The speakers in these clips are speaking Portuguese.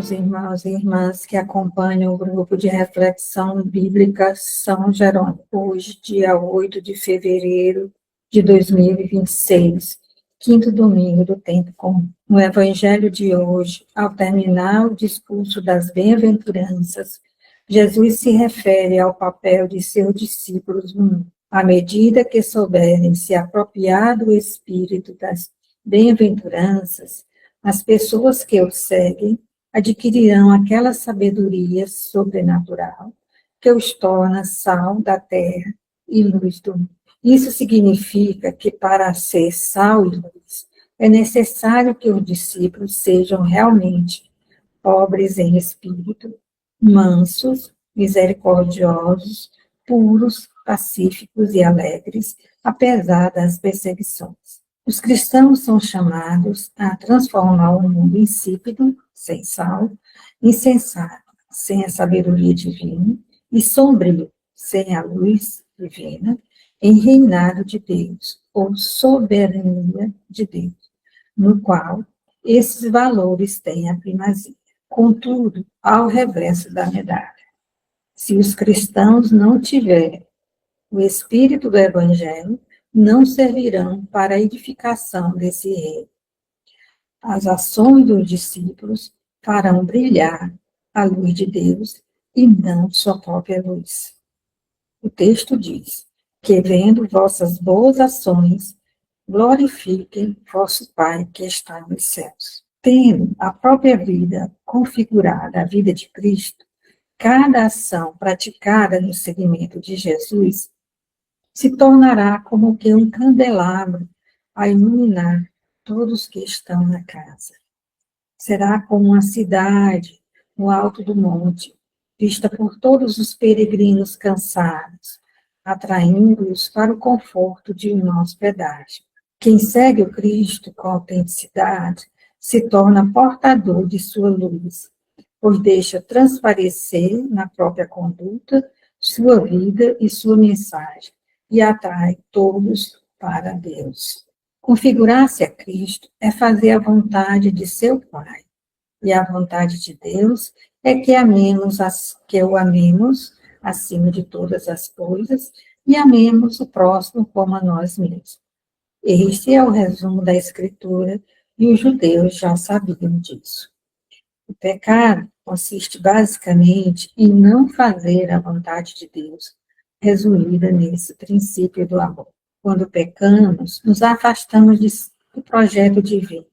amados irmãos e irmãs que acompanham o grupo de reflexão bíblica São Jerônimo, hoje, dia 8 de fevereiro de 2026, quinto domingo do tempo comum. No evangelho de hoje, ao terminar o discurso das bem-aventuranças, Jesus se refere ao papel de seus discípulos no mundo. À medida que souberem se apropriar do espírito das bem-aventuranças, as pessoas que o seguem adquirirão aquela sabedoria sobrenatural que os torna sal da terra e luz do mundo. Isso significa que para ser sal e luz é necessário que os discípulos sejam realmente pobres em espírito, mansos, misericordiosos, puros, pacíficos e alegres, apesar das perseguições. Os cristãos são chamados a transformar o mundo insípido, sem sal, insensato, sem a sabedoria divina, e sombrio, sem a luz divina, em reinado de Deus, ou soberania de Deus, no qual esses valores têm a primazia. Contudo, ao reverso da medalha, se os cristãos não tiverem o espírito do Evangelho, não servirão para a edificação desse reino. As ações dos discípulos farão brilhar a luz de Deus e não sua própria luz. O texto diz que, vendo vossas boas ações, glorifiquem vosso Pai que está nos céus. Tendo a própria vida configurada, a vida de Cristo, cada ação praticada no seguimento de Jesus se tornará como que um candelabro a iluminar todos que estão na casa. Será como uma cidade no alto do monte, vista por todos os peregrinos cansados, atraindo-os para o conforto de uma hospedagem. Quem segue o Cristo com autenticidade se torna portador de sua luz, pois deixa transparecer na própria conduta sua vida e sua mensagem, e atrai todos para Deus. Configurar-se a Cristo é fazer a vontade de seu Pai, e a vontade de Deus é que o amemos acima de todas as coisas e amemos o próximo como a nós mesmos. Este é o resumo da Escritura e os judeus já sabiam disso. O pecado consiste basicamente em não fazer a vontade de Deus, resumida nesse princípio do amor. Quando pecamos, nos afastamos do projeto divino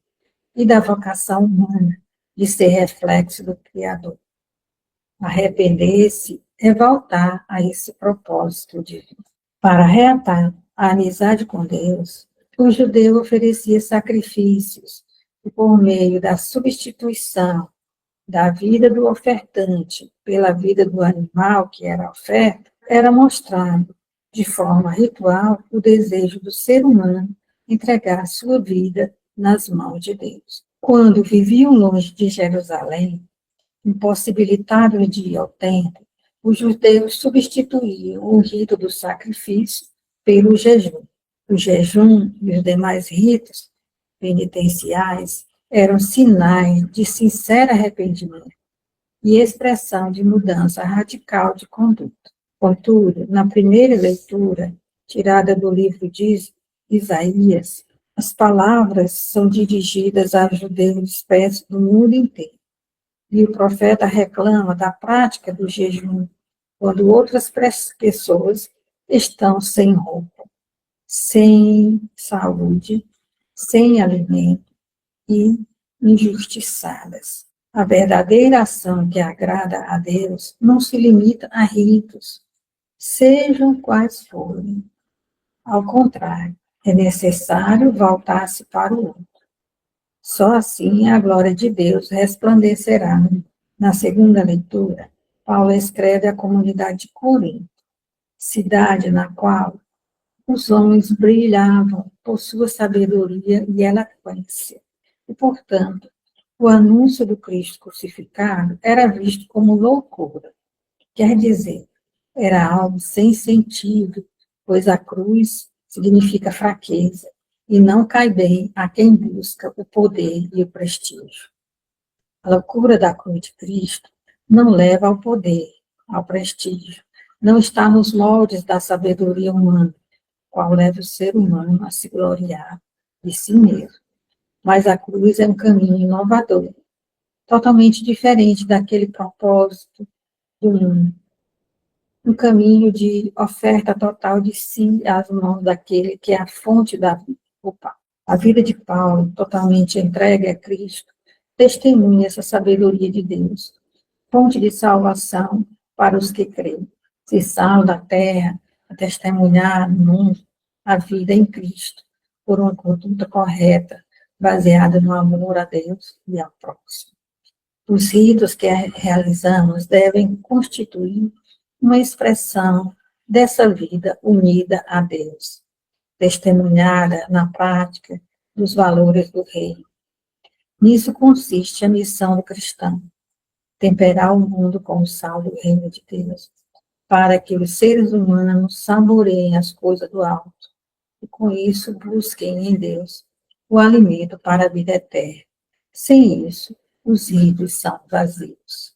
e da vocação humana de ser reflexo do Criador. Arrepender-se é voltar a esse propósito divino. Para reatar a amizade com Deus, o judeu oferecia sacrifícios e, por meio da substituição da vida do ofertante pela vida do animal que era a oferta, era mostrado, de forma ritual, o desejo do ser humano entregar sua vida nas mãos de Deus. Quando viviam longe de Jerusalém, impossibilitados de ir ao templo, os judeus substituíam o rito do sacrifício pelo jejum. O jejum e os demais ritos penitenciais eram sinais de sincero arrependimento e expressão de mudança radical de conduta. Contudo, na primeira leitura, tirada do livro de Isaías, as palavras são dirigidas aos judeus dispersos do mundo inteiro. E o profeta reclama da prática do jejum, quando outras pessoas estão sem roupa, sem saúde, sem alimento e injustiçadas. A verdadeira ação que agrada a Deus não se limita a ritos, sejam quais forem. Ao contrário, é necessário voltar-se para o outro. Só assim a glória de Deus resplandecerá. Na segunda leitura, Paulo escreve à comunidade de Corinto, cidade na qual os homens brilhavam por sua sabedoria e eloquência. E, portanto, o anúncio do Cristo crucificado era visto como loucura. Quer dizer, era algo sem sentido, pois a cruz significa fraqueza e não cai bem a quem busca o poder e o prestígio. A loucura da cruz de Cristo não leva ao poder, ao prestígio, não está nos moldes da sabedoria humana, qual leva o ser humano a se gloriar de si mesmo. Mas a cruz é um caminho inovador, totalmente diferente daquele propósito do mundo. Um caminho de oferta total de si às mãos daquele que é a fonte da vida. Opa. A vida de Paulo, totalmente entregue a Cristo, testemunha essa sabedoria de Deus, fonte de salvação para os que creem. Se sal da terra, a testemunhar no mundo a vida em Cristo, por uma conduta correta, baseada no amor a Deus e ao próximo. Os ritos que realizamos devem constituir uma expressão dessa vida unida a Deus, testemunhada na prática dos valores do reino. Nisso consiste a missão do cristão, temperar o mundo com o sal do reino de Deus, para que os seres humanos saboreiem as coisas do alto, e com isso busquem em Deus o alimento para a vida eterna. Sem isso, os ritos são vazios.